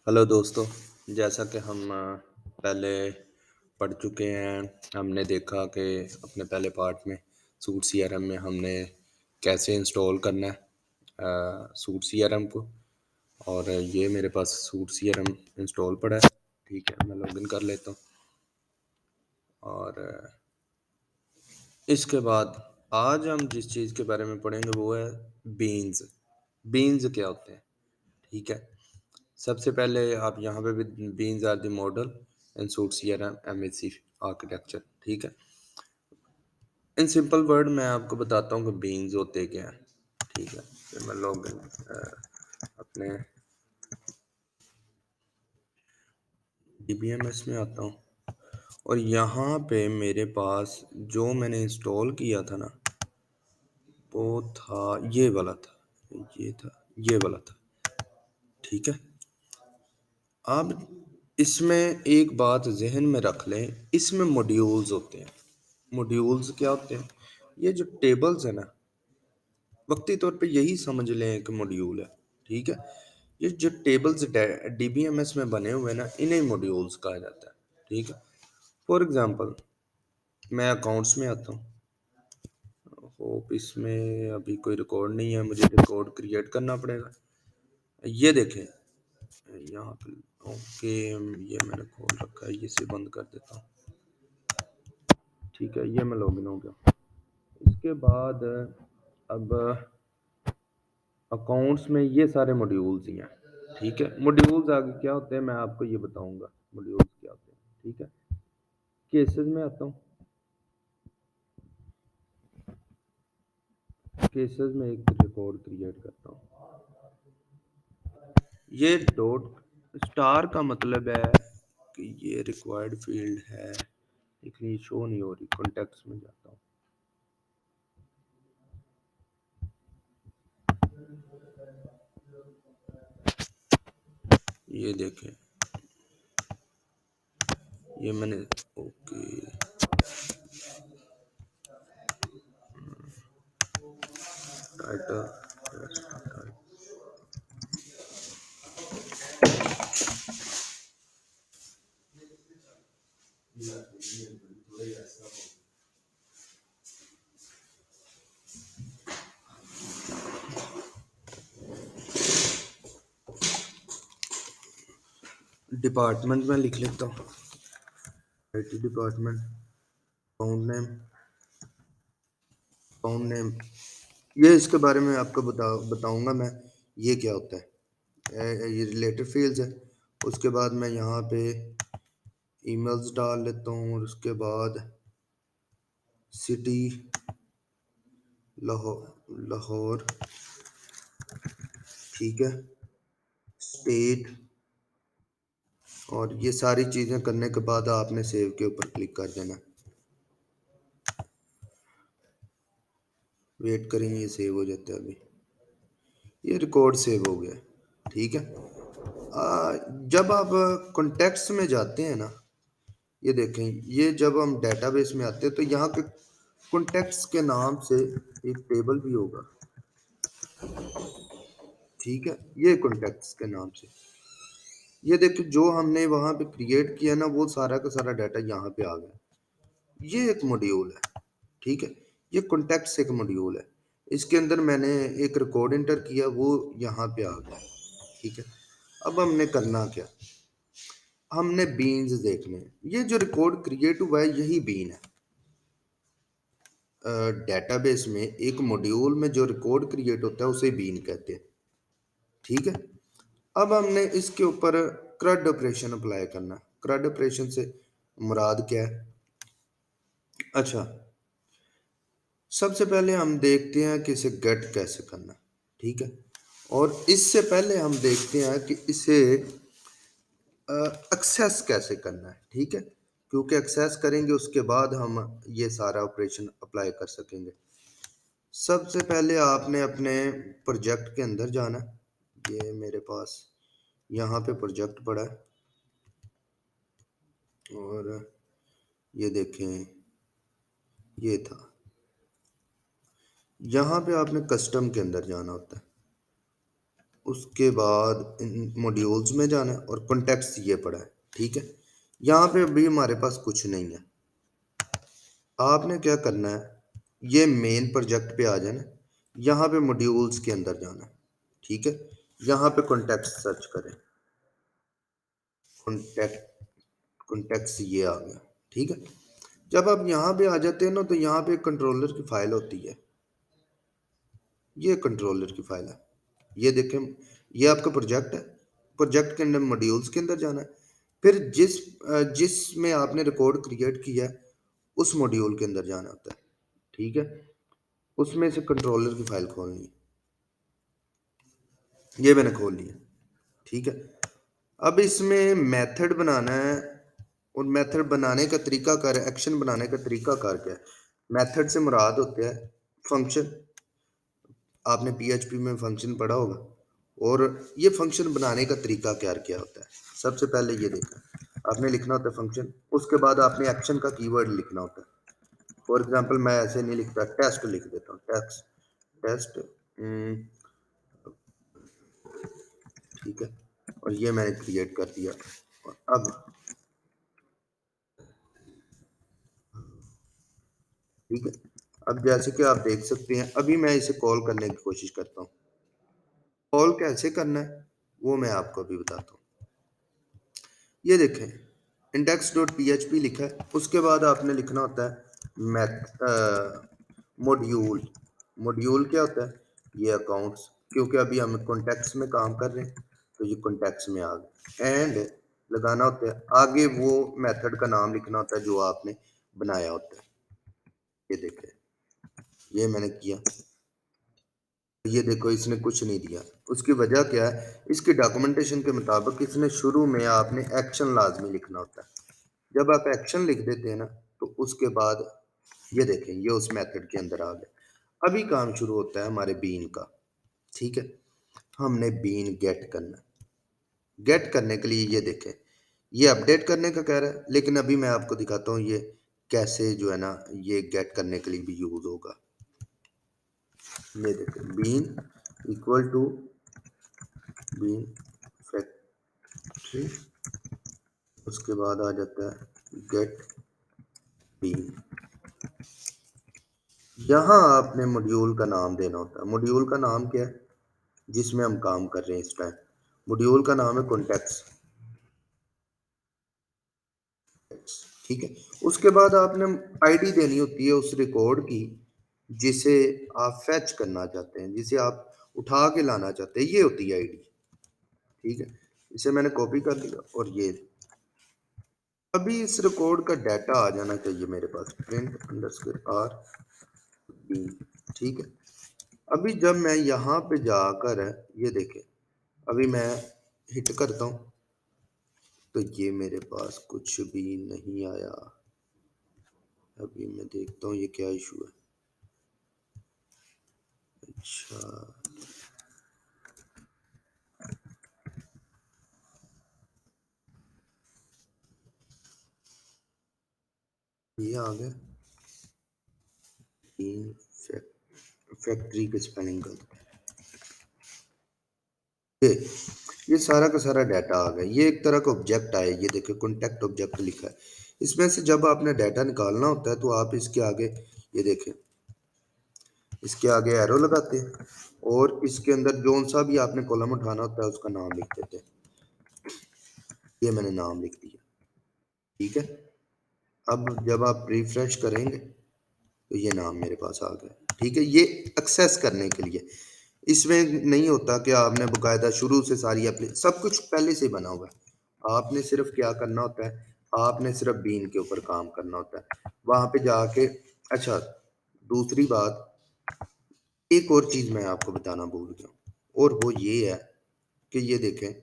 Hello दोस्तों, जैसा कि हम पहले पढ़ चुके हैं। हमने देखा कि अपने पहले पार्ट में सूट सीआरएम में हमने कैसे इंस्टॉल करना है सूट सीआरएम को। और ये मेरे पास सूट सीआरएम इंस्टॉल पड़ा है। ठीक है, मैं लॉगिन कर लेता हूँ। और इसके बाद आज हम जिस चीज़ के बारे में पढ़ेंगे वो है बीन्स। बीन्स क्या होते हैं? ठीक है, सबसे पहले आप यहाँ पे भी beans are the model in suit CRM MSC architecture. ठीक है, इन सिंपल वर्ड मैं आपको बताता हूँ कि बीन्स होते क्या हैं। ठीक है, फिर मैं लॉग इन अपने डीबीएमएस में आता हूँ और यहाँ पे मेरे पास जो मैंने इंस्टॉल किया था ना वो था ये वाला था, ये था, ये वाला था। ठीक है, अब इसमें एक बात जहन में रख लें, इसमें मॉड्यूल्स होते हैं। मॉड्यूल्स क्या होते हैं? ये जो टेबल्स है ना, वक्ती तौर पे यही समझ लें एक मॉड्यूल है। ठीक है, ये जो टेबल्स डीबीएमएस में बने हुए हैं ना, इन्हें मॉड्यूल्स कहा जाता है। ठीक है, फॉर एग्जांपल मैं अकाउंट्स में आता हूँ। होप इसमें अभी कोई रिकॉर्ड नहीं है, मुझे रिकॉर्ड क्रिएट करना पड़ेगा। ये देखें यहाँ पे। ओके, ये मैंने खोल रखा है, इसे बंद कर देता हूँ। ठीक है, ये मैं लॉगिन हो गया। इसके बाद अब अकाउंट्स में ये सारे मॉड्यूल्स ही हैं। ठीक है, मॉड्यूल्स आगे क्या होते हैं मैं आपको ये बताऊंगा, मॉड्यूल्स क्या होते हैं। ठीक है, केसेस में आता हूँ। केसेस में एक रिकॉर्ड क्रिएट करता हूँ। ये डॉट स्टार का मतलब है कि ये रिक्वायर्ड फील्ड है, लेकिन ये शो नहीं हो रही। कॉन्टेक्ट्स में जाता हूँ। ये देखें, ये मैंने ओके टाइटल डिपार्टमेंट में लिख लेता हूँ, आईटी डिपार्टमेंट। फाउंड नेम ये इसके बारे में आपको बताऊंगा मैं, ये क्या होता है। ये रिलेटेड फील्ड्स है। उसके बाद मैं यहाँ पे ईमेल्स डाल लेता हूँ और उसके बाद सिटी लाहौर। ठीक है, स्टेट। और ये सारी चीज़ें करने के बाद आपने सेव के ऊपर क्लिक कर देना। वेट करेंगे, ये सेव हो जाता है। अभी ये रिकॉर्ड सेव हो गया। ठीक है, जब आप कॉन्टेक्ट्स में जाते हैं ना, ये देखें, ये जब हम डेटाबेस में आते हैं तो यहाँ के कॉन्टेक्ट्स के नाम से एक टेबल भी होगा। ठीक है, ये कॉन्टेक्ट्स के नाम से, ये देखिए जो हमने वहां पे क्रिएट किया ना वो सारा का सारा डाटा यहाँ पे आ गया। ये एक मॉड्यूल है। ठीक है, ये कॉन्टेक्ट्स एक मॉड्यूल है। इसके अंदर मैंने एक रिकॉर्ड इंटर किया, वो यहाँ पे आ गया। ठीक है, अब हमने करना क्या, हमने बीन्स देखने हैं। ये जो रिकॉर्ड क्रिएट हुआ है यही बीन है। डेटाबेस में एक मॉड्यूल में जो रिकॉर्ड क्रिएट होता है उसे बीन कहते हैं। ठीक है, अब हमने इसके ऊपर क्रड ऑपरेशन अप्लाई करना। क्रड ऑपरेशन से मुराद क्या है? अच्छा, सबसे पहले हम देखते हैं कि इसे गेट कैसे करना। ठीक है, और इससे पहले हम देखते हैं कि इसे एक्सेस कैसे करना है। ठीक है, क्योंकि एक्सेस करेंगे उसके बाद हम ये सारा ऑपरेशन अप्लाई कर सकेंगे। सबसे पहले आपने अपने प्रोजेक्ट के अंदर जाना। ये मेरे पास यहाँ पे प्रोजेक्ट पड़ा है और ये देखें, ये था। यहाँ पे आपने कस्टम के अंदर जाना होता है। उसके बाद इन मॉड्यूल्स में जाना है और कॉन्टेक्स्ट ये पड़ा है, ठीक है। यहाँ पे अभी हमारे पास कुछ नहीं है। आपने क्या करना है, ये मेन प्रोजेक्ट पे आ जाना, यहाँ पे मॉड्यूल्स के अंदर जाना है, ठीक है। यहाँ पे कॉन्टेक्स्ट सर्च करें, कॉन्टेक्ट कॉन्टेक्स्ट ये आ गया, ठीक है। जब आप यहाँ पे आ जाते हैं ना तो यहाँ पे कंट्रोलर की फाइल होती है, ये कंट्रोलर की फाइल है, ये देखें, ये आपका प्रोजेक्ट है। प्रोजेक्ट के अंदर मॉड्यूल्स के अंदर जाना है, फिर जिसमें आपने रिकॉर्ड क्रिएट किया है उस मॉड्यूल के अंदर जाना होता है, ठीक है। उसमें से कंट्रोलर की फाइल खोलनी है, ये मैंने खोल लिया, ठीक है। अब इसमें मेथड बनाना है, और मेथड बनाने का तरीका कार, एक्शन बनाने का तरीका कार क्या है। मेथड से मुराद होता है फंक्शन, आपने पीएचपी में फंक्शन पढ़ा होगा, और ये फंक्शन बनाने का तरीका क्या क्या होता है। सबसे पहले ये देखा, आपने लिखना होता है फंक्शन, उसके बाद आपने एक्शन का कीवर्ड लिखना होता है। फॉर एग्जांपल मैं ऐसे नहीं लिखता, टेस्ट लिख देता हूँ, टेक्स्ट टेस्ट, ठीक है। और ये मैंने क्रिएट कर दिया। और अब ठीक है, अब जैसे कि आप देख सकते हैं, अभी मैं इसे कॉल करने की कोशिश करता हूँ। कॉल कैसे करना है वो मैं आपको अभी बताता हूँ। ये देखें, index dot P H P लिखा है, उसके बाद आपने लिखना होता है मैथ मॉड्यूल। मॉड्यूल क्या होता है, ये अकाउंट्स, क्योंकि अभी हम कॉन्टेक्ट्स में काम कर रहे हैं तो ये कॉन्टेक्ट्स में आ गए। एंड लगाना होता है, आगे वो मेथड का नाम लिखना होता है जो आपने बनाया होता है। ये देखें, ये मैंने किया, ये देखो इसने कुछ नहीं दिया। उसकी वजह क्या है, इसकी डॉक्यूमेंटेशन के मुताबिक इसने शुरू में आपने एक्शन लाजमी लिखना होता है। जब आप एक्शन लिख देते हैं ना तो उसके बाद ये देखें, ये उस मेथड के अंदर आ गया। अभी काम शुरू होता है हमारे बीन का, ठीक है। हमने बीन गेट करना है। गेट करने के लिए ये देखें, ये अपडेट करने का कह रहा है, लेकिन अभी मैं आपको दिखाता हूँ ये कैसे जो है ना ये गेट करने के लिए भी यूज होगा। ये देखें, bean equal to bean factory, उसके बाद आ जाता है गेट बीन। यहाँ आपने मॉड्यूल का नाम देना होता है। मॉड्यूल का नाम क्या है जिसमें हम काम कर रहे हैं इस टाइम, मॉड्यूल का नाम है कॉन्टेक्स्ट, ठीक है। उसके बाद आपने आईडी देनी होती है उस रिकॉर्ड की जिसे आप फैच करना चाहते हैं, जिसे आप उठा के लाना चाहते हैं, ये होती है आईडी, ठीक है। इसे मैंने कॉपी कर लिया, और ये अभी इस रिकॉर्ड का डाटा आ जाना चाहिए मेरे पास, प्रिंट अंडरस्कोर आर बी, ठीक है। अभी जब मैं यहाँ पे जाकर ये देखें, अभी मैं हिट करता हूँ तो ये मेरे पास कुछ भी नहीं आया। अभी मैं देखता हूँ ये क्या इशू है। अच्छा, ये आ गया, इन फैक्ट्री के स्पेलिंग गलत है। ये ये सारा का सारा डाटा आ गया, ये एक तरह का ऑब्जेक्ट आया, ये देखिए कॉन्टेक्ट ऑब्जेक्ट लिखा है। इसमें से जब आपने डाटा निकालना होता है तो आप इसके आगे ये देखें, इसके आगे एरो लगाते हैं, और इसके अंदर जोन सा भी आपने कॉलम उठाना होता है उसका नाम लिख देते हैं। ये मैंने नाम लिख दिया, ठीक है। अब जब आप रिफ्रेश करेंगे तो ये नाम मेरे पास आ गया, ठीक है। ये एक्सेस करने के लिए, इसमें नहीं होता कि आपने बकायदा शुरू से सारी अपनी सब कुछ पहले से बना हुआ है। आपने सिर्फ क्या करना होता है, आपने सिर्फ बीन के ऊपर काम करना होता है वहां पे जाके। अच्छा, दूसरी बात, एक और चीज मैं आपको बताना भूल गया, और वो ये है कि ये देखें,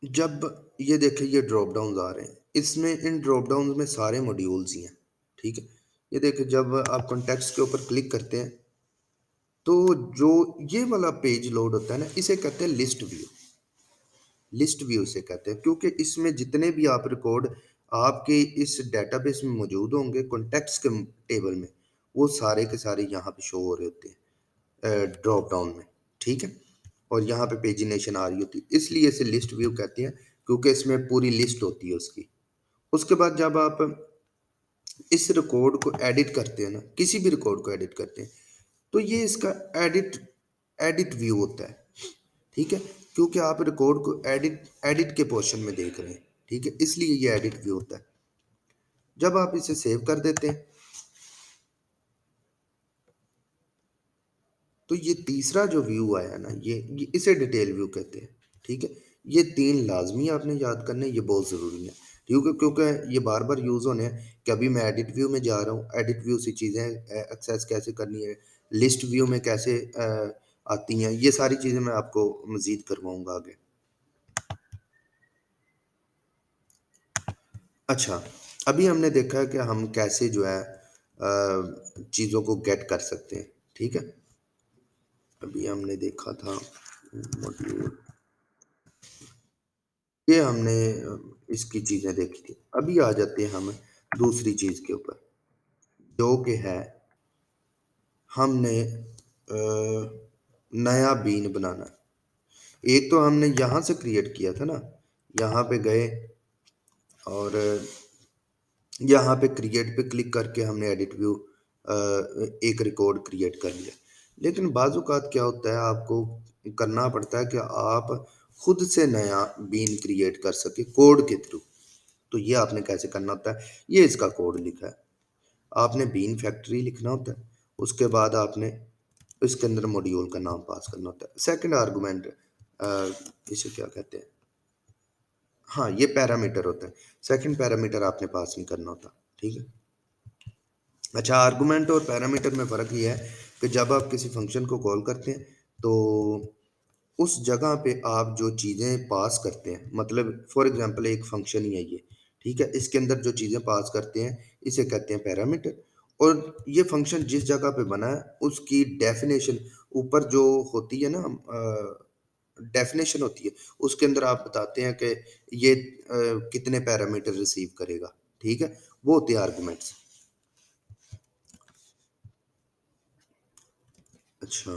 जब ये देखें ये ड्रॉप डाउन आ रहे हैं, इसमें इन ड्रॉप डाउन में सारे मॉड्यूल्स ही हैं, ठीक है। ये देखें, जब आप कॉन्टेक्स्ट के ऊपर क्लिक करते हैं तो जो ये वाला पेज लोड होता है ना, इसे कहते हैं लिस्ट व्यू। लिस्ट व्यू से कहते हैं क्योंकि इसमें जितने भी आप रिकॉर्ड आपके इस डेटाबेस में मौजूद होंगे कॉन्टेक्ट्स के टेबल में, वो सारे के सारे यहाँ पे शो हो रहे होते हैं। ड्रॉप डाउन में, ठीक है। और यहाँ पे पेजिनेशन आ रही होती है, इसलिए इसे लिस्ट व्यू कहते हैं, क्योंकि इसमें पूरी लिस्ट होती है उसकी। उसके बाद जब आप इस रिकॉर्ड को एडिट करते हैं ना, किसी भी रिकॉर्ड को एडिट करते हैं, तो ये इसका एडिट एडिट व्यू होता है, ठीक है। क्योंकि आप रिकॉर्ड को एडिट एडिट के पोर्शन में देख रहे हैं, ठीक है, इसलिए ये एडिट व्यू होता है। जब आप इसे सेव कर देते हैं, तो ये तीसरा जो व्यू आया ना, ये इसे डिटेल व्यू कहते हैं, ठीक है। ये तीन लाजमी आपने याद करने, ये बहुत ज़रूरी है, क्योंकि ये बार बार यूज़ होने हैं कि अभी मैं एडिट व्यू में जा रहा हूँ, एडिट व्यू से चीज़ें एक्सेस कैसे करनी है, लिस्ट व्यू में कैसे आती हैं, ये सारी चीज़ें मैं आपको मज़ीद करवाऊँगा आगे। अच्छा, अभी हमने देखा है कि हम कैसे जो है चीज़ों को गेट कर सकते हैं, ठीक है। अभी हमने देखा था मॉड्यूल, ये हमने इसकी चीज़ें देखी थी। अभी आ जाते हैं हम दूसरी चीज़ के ऊपर, जो कि है हमने नया बीन बनाना। एक तो हमने यहाँ से क्रिएट किया था ना, यहाँ पे गए और यहाँ पे क्रिएट पे क्लिक करके हमने एडिट व्यू एक रिकॉर्ड क्रिएट कर लिया। लेकिन बाज़-औक़ात क्या होता है, आपको करना पड़ता है कि आप खुद से नया बीन क्रिएट कर सकें कोड के थ्रू। तो ये आपने कैसे करना होता है, ये इसका कोड लिखा है। आपने बीन फैक्ट्री लिखना होता है, उसके बाद आपने इसके अंदर मॉड्यूल का नाम पास करना होता है। सेकंड आर्गुमेंट इसे क्या कहते हैं? हाँ, ये पैरामीटर होता है। सेकंड पैरामीटर आपने पास नहीं करना होता, ठीक है? अच्छा, आर्गुमेंट और पैरामीटर में फ़र्क ये है कि जब आप किसी फ़ंक्शन को कॉल करते हैं, तो उस जगह पे आप जो चीज़ें पास करते हैं, मतलब फॉर एग्ज़ाम्पल एक फ़ंक्शन ही है ये, ठीक है? इसके अंदर जो चीज़ें पास करते हैं, इसे कहते हैं पैरामीटर। और ये फ़ंक्शन जिस जगह पे बना है, उसकी डेफ़िनेशन ऊपर जो होती है ना, डेफ़िनेशन होती है, उसके अंदर आप बताते हैं कि ये कितने पैरामीटर रिसीव करेगा, ठीक है? वो होते हैं आर्गुमेंट्स। अच्छा,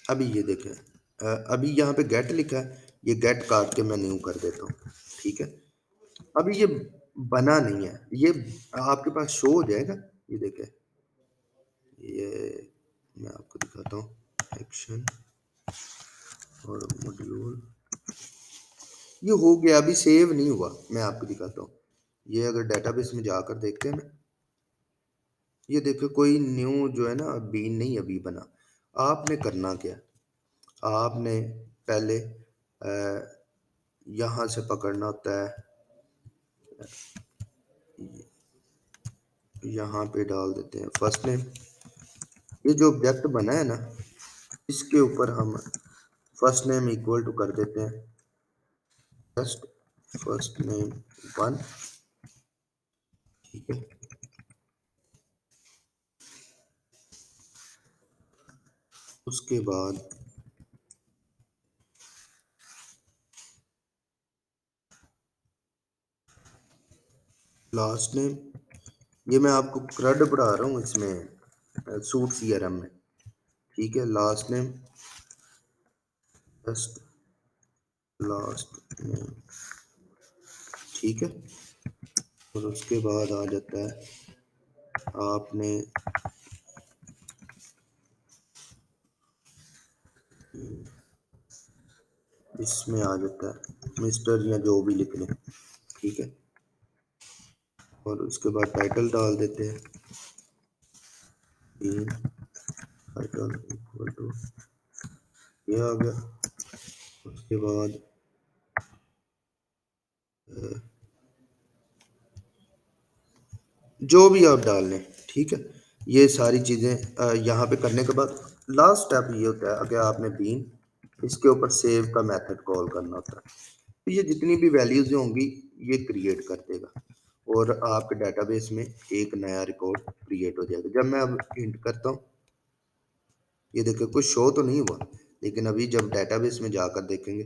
अभी ये देखें, अभी यहाँ पे गेट लिखा है, ये गेट काट के मैं न्यू कर देता हूँ, ठीक है। अभी ये बना नहीं है, ये आपके पास शो हो जाएगा, ये देखें, ये मैं आपको दिखाता हूँ, एक्शन और मॉड्यूल, ये हो गया, अभी सेव नहीं हुआ, मैं आपको दिखाता हूँ। ये अगर डेटाबेस में जाकर देखते हैं ना, ये देखो कोई न्यू जो है ना बीन नहीं अभी बना। आपने करना क्या है? आपने पहले यहाँ से पकड़ना होता है, यहाँ पे डाल देते हैं फर्स्ट नेम। ये जो ऑब्जेक्ट बना है ना, इसके ऊपर हम फर्स्ट नेम इक्वल टू कर देते हैं जस्ट फर्स्ट नेम 1, ठीक है। उसके बाद लास्ट नेम, ये मैं आपको क्रड पढ़ा रहा हूँ इसमें सूट सीआरएम में, ठीक है। Last name just last name, ठीक है। और उसके बाद आ जाता है आपने इसमें आ जाता है मिस्टर या जो भी लिख लें, ठीक है। और उसके बाद टाइटल डाल देते हैं, बीन टाइटल इक्वल टू, ये आ गया। उसके बाद जो भी आप डाल लें, ठीक है। ये सारी चीज़ें यहाँ पे करने के बाद लास्ट स्टेप ये होता है कि आपने बीन इसके ऊपर सेव का मेथड कॉल करना होता है। तो ये जितनी भी वैल्यूज़ होंगी, ये क्रिएट कर देगा और आपके डेटाबेस में एक नया रिकॉर्ड क्रिएट हो जाएगा। जब मैं अब हिंट करता हूँ, ये देखिए कुछ शो तो नहीं हुआ, लेकिन अभी जब डेटाबेस में जाकर देखेंगे,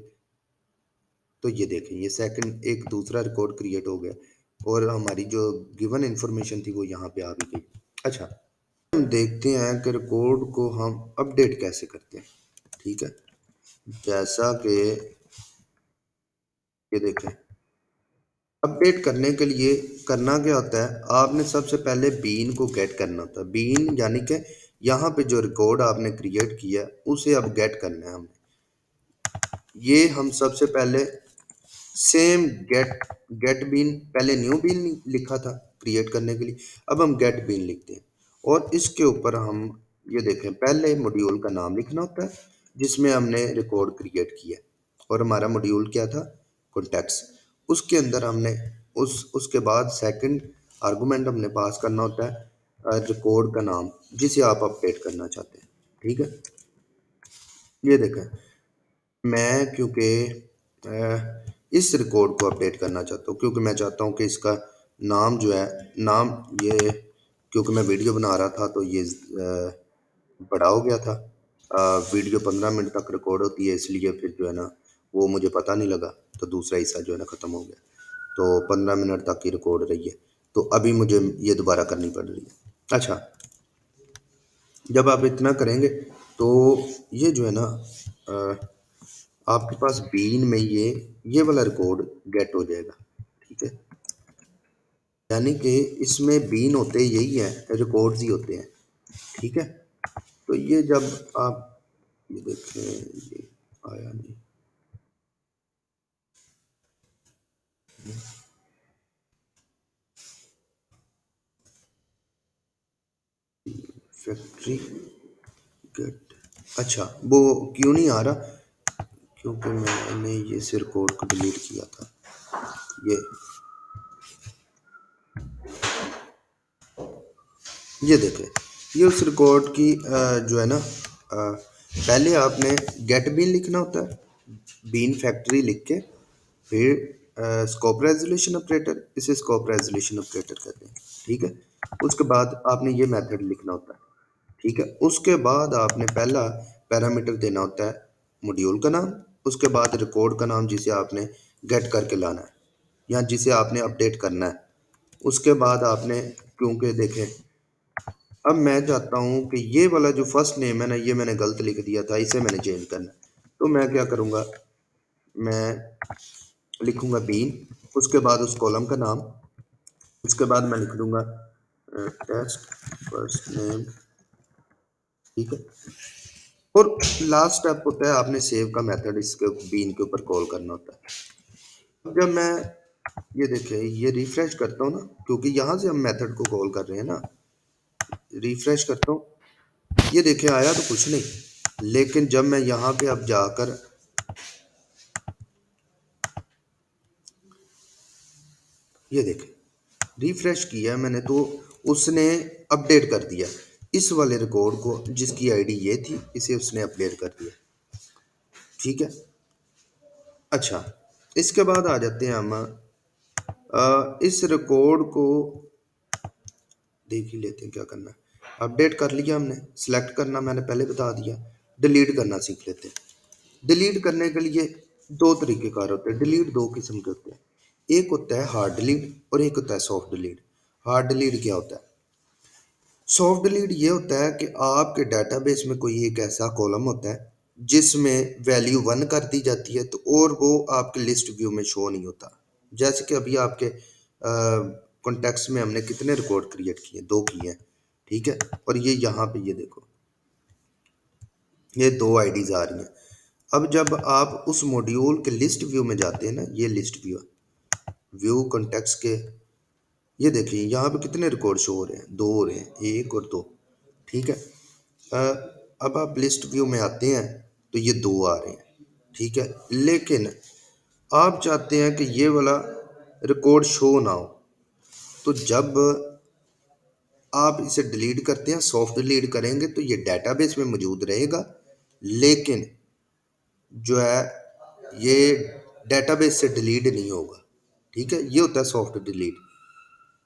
तो ये देखें, ये सेकंड एक दूसरा रिकॉर्ड क्रिएट हो गया और हमारी जो गिवन इन्फॉर्मेशन थी वो यहाँ पे आ भी गई। अच्छा, हम देखते हैं कि रिकॉर्ड को हम अपडेट कैसे करते हैं। ठीक है, जैसा कि ये देखें, अपडेट करने के लिए करना क्या होता है, आपने सबसे पहले बीन को गेट करना होता है। बीन यानी कि यहाँ पे जो रिकॉर्ड आपने क्रिएट किया है उसे अब गेट करना है हमने। ये हम सबसे पहले सेम गेट गेट बीन, पहले न्यू बीन लिखा था क्रिएट करने के लिए, अब हम गेट बीन लिखते हैं। और इसके ऊपर हम ये देखें, पहले मॉड्यूल का नाम लिखना होता है जिसमें हमने रिकॉर्ड क्रिएट किया, और हमारा मॉड्यूल क्या था, कॉन्टेक्स्ट। उसके अंदर हमने उसके बाद सेकंड आर्गुमेंट हमने पास करना होता है रिकॉर्ड का नाम जिसे आप अपडेट करना चाहते हैं। ठीक है, ये देखें, मैं क्योंकि इस रिकॉर्ड को अपडेट करना चाहता हूँ, क्योंकि मैं चाहता हूँ कि इसका नाम जो है, नाम ये, क्योंकि मैं वीडियो बना रहा था तो ये बड़ा हो गया था। वीडियो 15 मिनट तक रिकॉर्ड होती है, इसलिए फिर जो है ना वो मुझे पता नहीं लगा, तो दूसरा हिस्सा जो है ना ख़त्म हो गया। तो 15 मिनट तक ही रिकॉर्ड रही है, तो अभी मुझे ये दोबारा करनी पड़ रही है। अच्छा, जब आप इतना करेंगे तो ये जो है ना आपके पास बीन में ये वाला रिकॉर्ड गेट हो जाएगा। ठीक है, यानी कि इसमें बीन होते यही है, रिकॉर्ड्स ही होते हैं। ठीक है, तो ये जब आप ये देखें, ये आया नहीं, फैक्ट्री गेट, अच्छा वो क्यों नहीं आ रहा, क्योंकि मैंने ये से रिकॉर्ड को डिलीट किया था। ये देखें, ये उस रिकॉर्ड की जो है ना पहले आपने गेट बीन लिखना होता है, बीन फैक्ट्री लिख के, फिर स्कोप रेजोल्यूशन ऑपरेटर, इसे स्कोप रेजोल्यूशन ऑपरेटर कहते हैं। ठीक है, उसके बाद आपने ये मेथड लिखना होता है। ठीक है, उसके बाद आपने पहला पैरामीटर देना होता है मॉड्यूल का नाम, उसके बाद रिकॉर्ड का नाम जिसे आपने गेट करके लाना है या जिसे आपने अपडेट करना है। उसके बाद आपने, क्योंकि देखें अब मैं चाहता हूँ कि ये वाला जो फर्स्ट नेम है ना, ये मैंने गलत लिख दिया था, इसे मैंने चेंज करना है। तो मैं क्या करूँगा, मैं लिखूँगा बीन, उसके बाद उस कॉलम का नाम, उसके बाद मैं लिख दूँगा टेस्ट फर्स्ट नेम। ठीक है, और लास्ट स्टेप होता है आपने सेव का मेथड इसके बीन के ऊपर कॉल करना होता है। जब मैं ये देखें, ये रिफ्रेश करता हूँ ना, क्योंकि यहाँ से हम मेथड को कॉल कर रहे हैं ना, रिफ्रेश करता हूँ, ये देखें आया तो कुछ नहीं, लेकिन जब मैं यहाँ पे अब जाकर ये देखें रिफ्रेश किया मैंने, तो उसने अपडेट कर दिया इस वाले रिकॉर्ड को, जिसकी आईडी ये थी, इसे उसने अपडेट कर दिया। ठीक है, अच्छा, इसके बाद आ जाते हैं हम इस रिकॉर्ड को देख ही लेते हैं क्या करना है। अपडेट कर लिया हमने, सिलेक्ट करना मैंने पहले बता दिया, डिलीट करना सीख लेते हैं। डिलीट करने के लिए दो तरीके कार होते हैं, डिलीट दो किस्म के होते हैं, एक होता है हार्ड डिलीट और एक होता है सॉफ्ट डिलीट। हार्ड डिलीट क्या होता है, सॉफ्ट डिलीट ये होता है कि आपके डाटाबेस में कोई एक ऐसा कॉलम होता है जिसमें वैल्यू 1 कर दी जाती है, तो और वो आपके लिस्ट व्यू में शो नहीं होता। जैसे कि अभी आपके कॉन्टेक्स्ट में हमने कितने रिकॉर्ड क्रिएट किए, दो किए हैं। ठीक है, और ये यहाँ पे ये देखो, ये दो आईडीज आ रही हैं। अब जब आप उस मॉड्यूल के लिस्ट व्यू में जाते हैं ना, ये लिस्ट व्यू, व्यू कॉन्टेक्स्ट के, ये देखिए यहाँ पे कितने रिकॉर्ड शो हो रहे हैं, दो हो रहे हैं, एक और दो। ठीक है, अब आप लिस्ट व्यू में आते हैं तो ये दो आ रहे हैं। ठीक है, लेकिन आप चाहते हैं कि ये वाला रिकॉर्ड शो ना हो, तो जब आप इसे डिलीट करते हैं, सॉफ्ट डिलीट करेंगे, तो ये डेटाबेस में मौजूद रहेगा, लेकिन जो है ये डेटाबेस से डिलीट नहीं होगा। ठीक है, ये होता है सॉफ्ट डिलीट।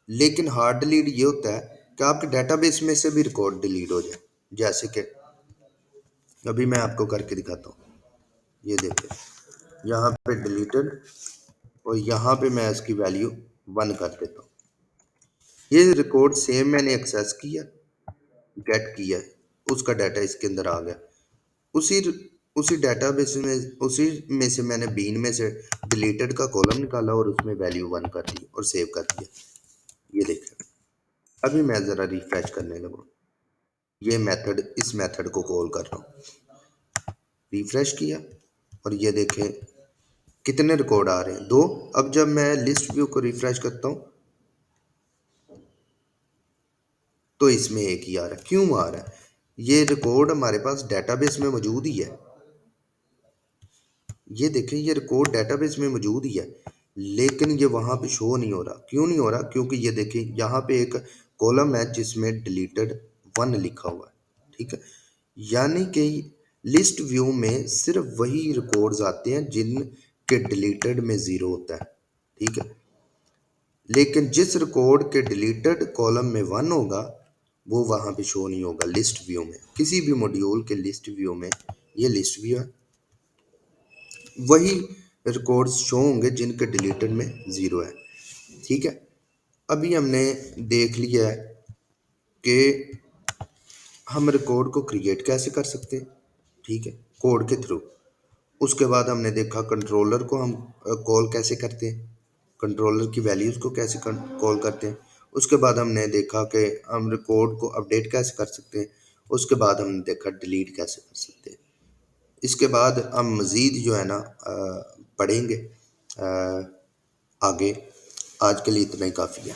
लेकिन हार्ड डिलीट ये होता है कि आपके डेटाबेस में से भी रिकॉर्ड डिलीट हो जाए। जैसे कि अभी मैं आपको करके दिखाता हूँ, ये देखिए यहाँ पे डिलीटेड, और यहाँ पे मैं इसकी वैल्यू 1 कर देता हूँ। ये रिकॉर्ड सेम मैंने एक्सेस किया, गेट किया है, उसका डाटा इसके अंदर आ गया। उसी उसी डाटाबेस में उसी में से मैंने बीन में से डिलीटेड का कॉलम निकाला और उसमें वैल्यू 1 कर दी और सेव कर दिया। ये देखें, अभी मैं ज़रा रिफ्रेश करने लगा, ये मेथड, इस मेथड को कॉल कर रहा हूँ, रिफ्रेश किया और ये देखें कितने रिकॉर्ड आ रहे हैं, 2। अब जब मैं लिस्ट व्यू को रिफ्रेश करता हूँ तो इसमें एक ही आ रहा है। क्यों आ रहा है? ये रिकॉर्ड हमारे पास डेटाबेस में मौजूद ही है। ये देखें, ये रिकॉर्ड डेटाबेस में मौजूद ही है, लेकिन ये वहाँ पे शो नहीं हो रहा। क्यों नहीं हो रहा? क्योंकि ये देखें यहाँ पे एक कॉलम है जिसमें डिलीटेड 1 लिखा हुआ है, ठीक है। यानी कि लिस्ट व्यू में सिर्फ वही रिकॉर्ड्स आते हैं जिनके डिलीटेड में 0 होता है, ठीक है। लेकिन जिस रिकॉर्ड के डिलीटेड कॉलम में 1 होगा वो वहाँ पे शो नहीं होगा लिस्ट व्यू में। किसी भी मॉड्यूल के लिस्ट व्यू में, ये लिस्ट व्यू है, वही रिकॉर्ड्स शो होंगे जिनके डिलीटेड में 0 है, ठीक है। अभी हमने देख लिया है कि हम रिकॉर्ड को क्रिएट कैसे कर सकते हैं, ठीक है, कोड के थ्रू। उसके बाद हमने देखा कंट्रोलर को हम कॉल कैसे करते हैं, कंट्रोलर की वैल्यूज़ को कैसे कॉल करते हैं। उसके बाद हमने देखा कि हम रिकॉर्ड को अपडेट कैसे कर सकते हैं। उसके बाद हमने देखा डिलीट कैसे कर सकते हैं। इसके बाद हम मज़ीद जो है ना पढ़ेंगे आगे। आज के लिए इतना ही काफ़ी है।